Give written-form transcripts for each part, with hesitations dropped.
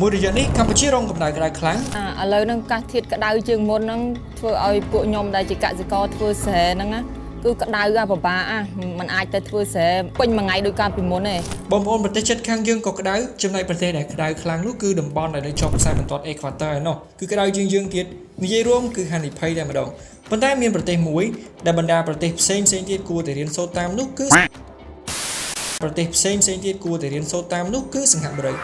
មួយរយៈនេះកម្ពុជារងកម្ដៅក្តៅខ្លាំងឥឡូវហ្នឹងកាសធាតុក្តៅជាងមុនហ្នឹងធ្វើឲ្យពួកខ្ញុំដែលជាកសិករធ្វើស្រែហ្នឹងណាគឺក្តៅពិបាកมันអាចទៅធ្វើស្រែពេញមួយថ្ងៃដូចកាលពីមុនទេបងប្អូនប្រទេសជិតខាងយើងក៏ក្តៅចំណែកប្រទេសដែលក្តៅខ្លាំងនោះគឺតំបន់ដែលនៅជាប់ខ្សែបន្ទាត់ Equator ឯណោះគឺក្តៅជាងយើងទៀតនិយាយរួមគឺហានិភ័យតែម្ដងប៉ុន្តែមានប្រទេសមួយដែលបណ្ដាប្រទេសផ្សេងទៀតគួរតែរៀនសូត្រតាមនោះគឺប្រទេសផ្សេងទៀតគួរតែរៀនសូត្រតាមនោះគឺសិង្ហបុរី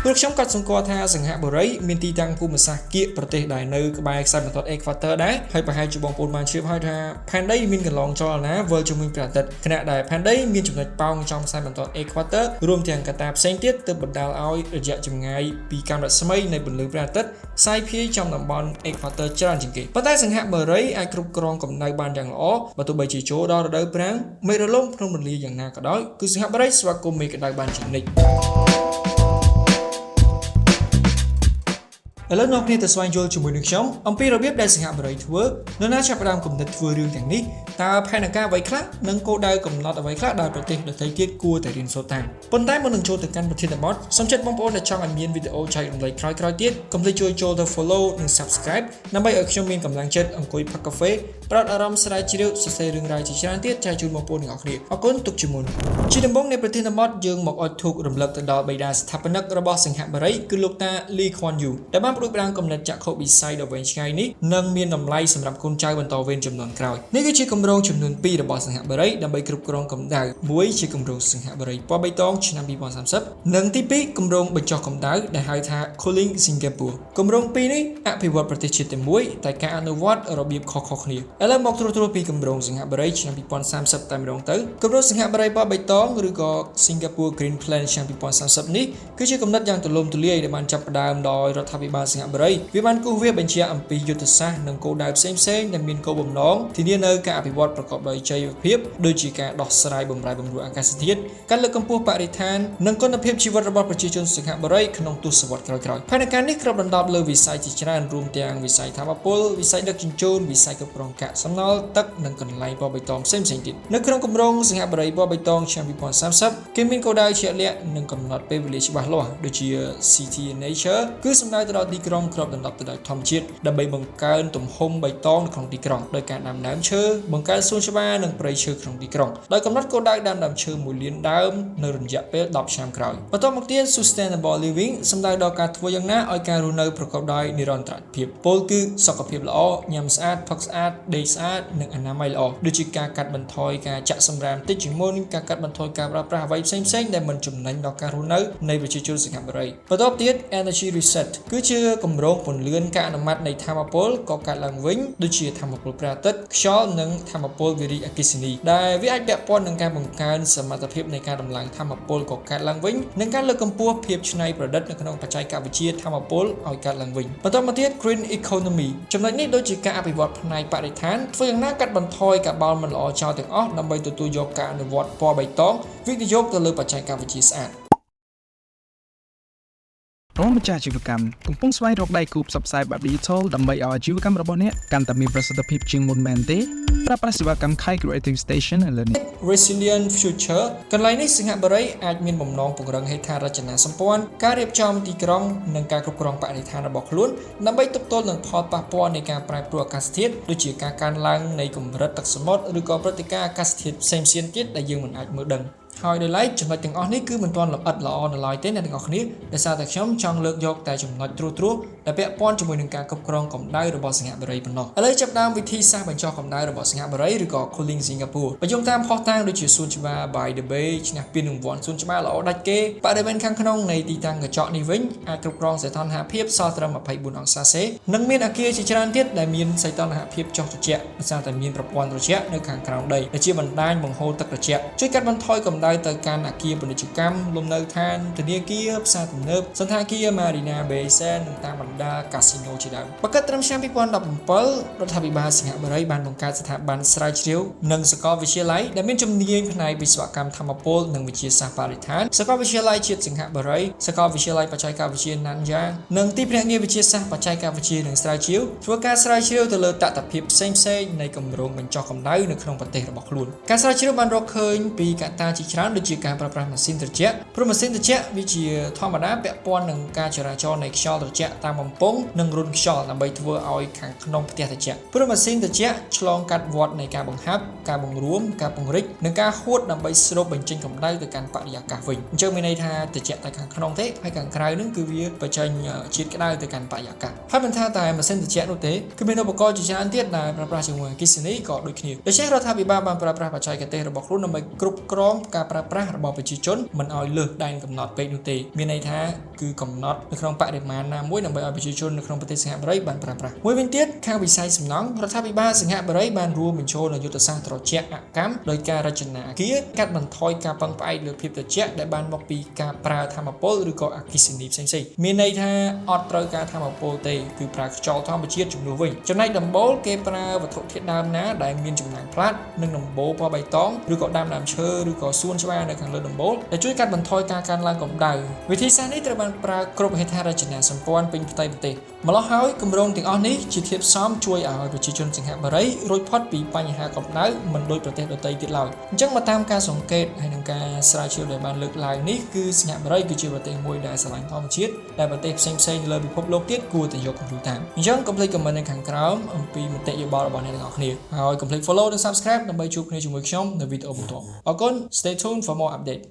ពួកខ្ញុំក៏សង្កត់ថាសិង្ហបុរីមានទីតាំងភូមិសាស្ត្រគៀកប្រទេសដែលនៅក្បែរខ្សែបន្ទាត់ Equator ដែរហើយប្រហែលជាបងប្អូនបានជ្រាបហើយថាផែនដីមានកន្លងចលនាវិលជុំវិញព្រះអាទិត្យខណៈដែលផែនដីមានចំណុចប៉ោងចំខ្សែបន្ទាត់ Equator រួមទាំងកត្តាផ្សេងទៀតទើបបណ្ដាលឲ្យរយៈចម្ងាយពីកាំរស្មីនៃពន្លឺព្រះអាទិត្យសាយភាយចំតំបន់ Equator ច្រើនជាងគេប៉ុន្តែសិង្ហបុរីអាចគ្រប់គ្រងកម្ដៅបានយ៉ាងល្អបើទោះបីជាចូលដល់រដូវប្រាំងមេរលំក្នុងរលាយ៉ាងណាក៏ដោយគឺសិង្ហបុរីស្វាគមន៍មេក្ដៅបានជានិច្ចឥឡូវនាំគ្នាទៅស្វែងយល់ជាមួយនឹងខ្ញុំអំពីរបៀបដែលសិង្ហបុរីធ្វើនរណាចាប់ផ្ដើមគំនិតធ្វើរឿងទាំងនេះតើផែនការអ្វីខ្លះនិងគោលដៅកំណត់អ្វីខ្លះដែលប្រទេសដទៃទៀតគួរតែរៀនសូត្រតាមប៉ុន្តែមុននឹងចូលទៅកាន់ប្រធានបទសូមជម្រាបបងប្អូនដែលចង់ឲ្យមានវីដេអូចែករំលែកក្រោយៗទៀតកុំភ្លេចចូលទៅ follow និង subscribe ដើម្បីឲ្យខ្ញុំមានកម្លាំងចិត្តអង្គុយផឹកកាហ្វេប្រោតអារម្មណ៍ស្រាវជ្រាវសរសេររឿងរ៉ាវជាច្រើនទៀតចែកជូនបងប្អូនទាំងអស់គ្នាអរគុណទុកជាមុនជាដំបូងនៃប្រធានបទយើងមកអុជធូបរំលឹកទៅដល់បិតាស្ថាបនិករបស់សិង្ហបុរីគឺលោកតា Lee Kuan Yew ដែលបានផ្ដួចផ្ដើមគំនិតចក្ខុវិស័យដ៏វែងឆ្ងាយនេះនិងមានតម្លៃសម្រាប់កូនចៅបន្តវេនចំនួនក្រោយនេះគឺជាគម្រោងចំនួន2របស់សិង្ហបុរីដើម្បីគ្រប់គ្រងកម្ដៅមួយជាគម្រោងសិង្ហបុរីពណ៌បៃតងឆ្នាំ2030និងទី2គម្រោងបញ្ចុះកម្ដៅដែលហៅថា Cooling Singapore គម្រោង2នេះអភិវឌ្ឍប្រទេសជាតិតែមួយតែការអនុវត្តរបៀបខុសៗគ្នាឥឡូវមកត្រួសពីគម្រោងសិង្ហបុរីឆ្នាំ2030តែម្ដងទៅគម្រោងសិង្ហបុរីពណ៌បៃតងឬក៏ Singapore Green Plan ឆ្នាំ2030នេះគឺជាគំនិតយ៉ាងទូលំទូលាយដែលបានចាប់ផ្ដើមដោយរដ្ឋាភិបាលសិង្ហបុរីវាបានគូសវាបញ្ជាក់អំពីយុទ្ធសាស្ត្រនិងគោលដៅផ្សេងៗដែលមានគោលបំណងធានានូវការអភិវឌ្ឍប្រកបដោយចីរភាពដូចជាការដោះស្រាយបម្រែបម្រួលអាកាសធាតុការលើកកម្ពស់បរិស្ថាននិងគុណភាពជីវិតរបស់ប្រជាជនសិង្ហបុរីក្នុងទសវត្សរ៍ក្រោយៗផែនការនេះគ្របដណ្ដប់លើវិស័យជាច្រើនរួមទាំងវិស័យថាមពលវិស័យដឹកជញ្ជូនវិស័យគ្រប់គ្រងកាកសំណល់ទឹកនិងកន្លែងពណ៌បៃតងផ្សេងៗទៀតនៅក្នុងគម្រោងសិង្ហបុរីពណ៌បៃតងឆ្នាំ2030គេមានគោលដៅជាក់លាក់និងកំណត់ពេលវេលាច្បាស់លាស់ដូចជា City Nature គឺសំដៅទៅដល់ទីក្រុងគ្របដណ្ដប់ទៅដោយធម្មជាតិដើម្បីបង្កើនទំហំបៃតងនៅក្នុងទីក្រុងដោយការដាំដើមឈើបង្កើនសួនច្បារនិងព្រៃឈើក្នុងទីក្រុងដោយកំណត់គោលដៅដាំដើមឈើ1លានដើមនៅរយៈពេល10ឆ្នាំក្រោយបន្តមកទៀត Sustainable Living សំដៅដល់ការធ្វើយ៉ាងណាឲ្យការរស់នៅប្រកបដោយនិរន្តរភាពពោលគឺសុខភាពល្អញ៉ាំស្អាតផឹកស្អាតដេកស្អាតនិងអនាម័យល្អដូចជាការកាត់បន្ថយការចាក់សម្រាមតិចជាងមុនការកាត់បន្ថយការប្រើប្រាស់អ្វីផ្សេងៗដែលមិនចំណេញដល់ការរស់នៅនៃប្រជាជនសិង្ហបុរីបន្តទៀត Energy Reset គឺជាគម្រោងពន្លឿនការអនុម័តនៃថាមពលកកើតឡើងវិញដូចជាថាមពលព្រះអាទិត្យខ្យល់និងថាមពលវារីអគ្គិសនីដែលវាអាចពាក់ព័ន្ធនឹងការបង្កើនសមត្ថភាពនៃការដំឡើងថាមពលកកើតឡើងវិញនិងការលើកកម្ពស់ភាពច្នៃប្រឌិតនៅក្នុងបច្ចេកវិទ្យាថាមពលឲ្យកើតឡើងវិញបន្តមកទៀត Green Economy ចំណុចនេះដូចជាការអភិវឌ្ឍផ្នែកបរិស្ថានធ្វើយ៉ាងណាកាត់បន្ថយកាបូនមិនល្អចោលទាំងអស់ដើម្បីទទួលយកការអនុវត្តពណ៌បៃតងវិនិយោគទៅលើបច្ចេកវិទ្យាស្អាតរងម្ចាស់អាជីវកម្មកំពុងស្វែងរកដៃគូផ្សព្វផ្សាយបែប Digital ដើម្បីឲ្យអាជីវកម្មរបស់អ្នកកាន់តែមានប្រសិទ្ធភាពជាងមុនមែនទេប្រើប្រាស់សេវាកម្ម Khai Creative Station ឥឡូវនេះ Resilient Future កន្លែងនេះសិង្ហបុរីអាចមានបំណងពង្រឹងហេដ្ឋារចនាសម្ព័ន្ធការរៀបចំទីក្រុងនិងការគ្រប់គ្រងបរិស្ថានរបស់ខ្លួនដើម្បីទប់ទល់នឹងផលប៉ះពាល់នៃការប្រែប្រួលអាកាសធាតុដូចជាការកើនឡើងនៃកម្រិតទឹកសមុទ្រឬក៏ព្រឹត្តិការណ៍អាកាសធាតុផ្សេងៗទៀតដែលយើងមិនអាចមើលដឹងហើយដោយឡែកចំណុចទាំងអស់នេះគឺមិនទាន់លម្អិតល្អនៅឡើយទេអ្នកទាំងអស់គ្នាដោយសារតែខ្ញុំចង់លើកយកតែចំណុចត្រួសដែលពាក់ព័ន្ធជាមួយនឹងការគ្រប់គ្រងកម្ដៅរបស់សិង្ហបុរីប៉ុណ្ណោះឥឡូវចាប់ដើមវិធីសាស្ត្របញ្ចុះកម្ដៅរបស់សិង្ហបុរីឬក៏ Cooling Singapore បញ្យងតាមផុសតាងដូចជាសួនច្បារ By the Bay ឈ្នះពានរង្វាន់សួនច្បារល្អដាច់គេបរិវេណខាងក្នុងនៃទីតាំងកញ្ចក់នេះវិញអាចគ្រប់គ្រងសីតុណ្ហភាពសល់ត្រឹម24អង្សាសេនិងមានអគារជាច្រើនទៀតដែលមានសីតុណ្ហភាពចុះត្រជាក់ដោយសារតែមានប្រព័ន្ធត្រជាក់នៅខាងក្រោមដីដែលជាបណ្ដាញបង្ហូរទឹកត្រជាក់ជួយកាត់បន្ថយកម្ដៅទៅកាន់អគារពាណិជ្ជកម្មលំនៅឋានធនាគារផ្សារទំនើបសណ្ឋាគារ Marina Bay Sands និងតាមបណ្ Garuda Casino ជាដើមបើគិតត្រឹមឆ្នាំ2017រដ្ឋាភិបាលសិង្ហបុរីបានបង្កើតស្ថាប័នស្រាវជ្រាវនិងសាកលវិទ្យាល័យដែលមានជំនាញផ្នែកវិស្វកម្មថាមពលនិងវិទ្យាសាស្ត្របរិស្ថានសាកលវិទ្យាល័យជាតិសិង្ហបុរីសាកលវិទ្យាល័យបច្ចេកវិទ្យាណាន់យ៉ានិងទីភ្នាក់ងារវិទ្យាសាស្ត្របច្ចេកវិទ្យានិងស្រាវជ្រាវធ្វើការស្រាវជ្រាវទៅលើតថភាពផ្សេងៗនៃគម្រោងបញ្ចុះកម្ដៅនៅក្នុងប្រទេសរបស់ខ្លួនការស្រាវជ្រាវបានរកឃើញពីកត្តាជាច្រើនដូចជាការប្រើប្រាស់ម៉ាស៊ីនត្រជាក់ព្រោះម៉ាស៊ីនត្រជាក់វាជាធម្មតាពាក់ព័ន្ធនឹងការចរាចរណ៍នៃខ្យល់ត្រជាក់តាមបំពង់និងរុនខ្យល់ដើម្បីធ្វើឲ្យខាងក្នុងផ្ទះត្រជាក់ព្រោះម៉ាស៊ីនត្រជាក់ឆ្លងកាត់វដ្តនៃការបង្ហាប់ការបង្រួមការពង្រីកនិងការហួតដើម្បីស្រូបបញ្ចេញកម្ដៅទៅកាន់បរិយាកាសវិញអញ្ចឹងមានន័យថាត្រជាក់តែខាងក្នុងទេហើយខាងក្រៅហ្នឹងគឺវាបញ្ចេញជាតិក្ដៅទៅកាន់បរិយាកាសហើយមិនថាតែម៉ាស៊ីនត្រជាក់នោះទេគឺមានឧបករណ៍ជាច្រើនទៀតដែលប្រើប្រាស់ជាមួយអគ្គិសនីក៏ដូចគ្នាដូច្នេះរដ្ឋាភិបាលបានប្រើប្រាស់បច្ចេកទេសរបស់ខ្លួនដើម្បីគ្រប់គ្រងការប្រើប្រាស់របស់ប្រជាជនមិនឲ្យលើសដែនកំណត់ពេកនោះទេមានន័យថាគឺកំណត់នៅក្នុងបរិមាណណាមួយដើម្បីឲ្យប្រជាជននៅក្នុងប្រទេសសិង្ហបុរីបានប្រើប្រាស់មួយវិញទៀតខាងវិស័យសំណង់រដ្ឋាភិបាលសិង្ហបុរីបានរួមបញ្ចូលនូវយុទ្ធសាស្ត្រត្រជាក់អកម្មដោយការរចនាអគារកាត់បន្ថយការពឹងផ្អែកលើភាពត្រជាក់ដែលបានមកពីការប្រើថាមពលឬក៏អគ្គិសនីផ្សេងៗមានន័យថាអត់ត្រូវការថាមពលទេគឺប្រើខ្យល់ធម្មជាតិជំនួសវិញចំណែកដំបូលគេប្រើវត្ថុធាតុដើមណាដែលមានចំណាំងផ្លាតនិងដំបូលពណ៌បៃតងឬក៏ដើមឈើឬក៏សួនច្បារនៅខាងលើដំបូលដែលជួយកាត់បន្ថយការកើនឡើងកម្ដៅវិធីសាស្ត្រនេះត្រូវបានប្រើគ្រប់ហេដ្ឋារចនាសម្ព័ន្ធពេញផ្ទៃប្រទេសម្ល៉េះហើយគម្រោងទាំងអស់នេះជាធាតុផ្សំជួយឲ្យប្រជាជនសិង្ហបុរីរួចផុតពីបញ្ហាកម្ដៅមិនដូចប្រទេសដទៃទៀតឡើយអញ្ចឹងមកតាមការសង្កេតហើយនឹងការស្រាវជ្រាវដែលបានលើកឡើងនេះគឺសិង្ហបុរីគឺជាប្រទេសមួយដែលស្រឡាញ់ធម្មជាតិដែលប្រទេសផ្សេងៗនៅលើពិភពលោកទៀតគួរតែយកគំរូតាមអញ្ចឹងកុំភ្លេច comment នៅខាងក្រោមអំពីមតិយោបល់របស់អ្នកទាំងអស់គ្នាហើយកុំភ្លេច follow និង subscribe ដើម្បីជួបគ្នាជាមួយខ្ញុំនៅវីដេអូបន្ទាប់អរគុណ stay tuned for more update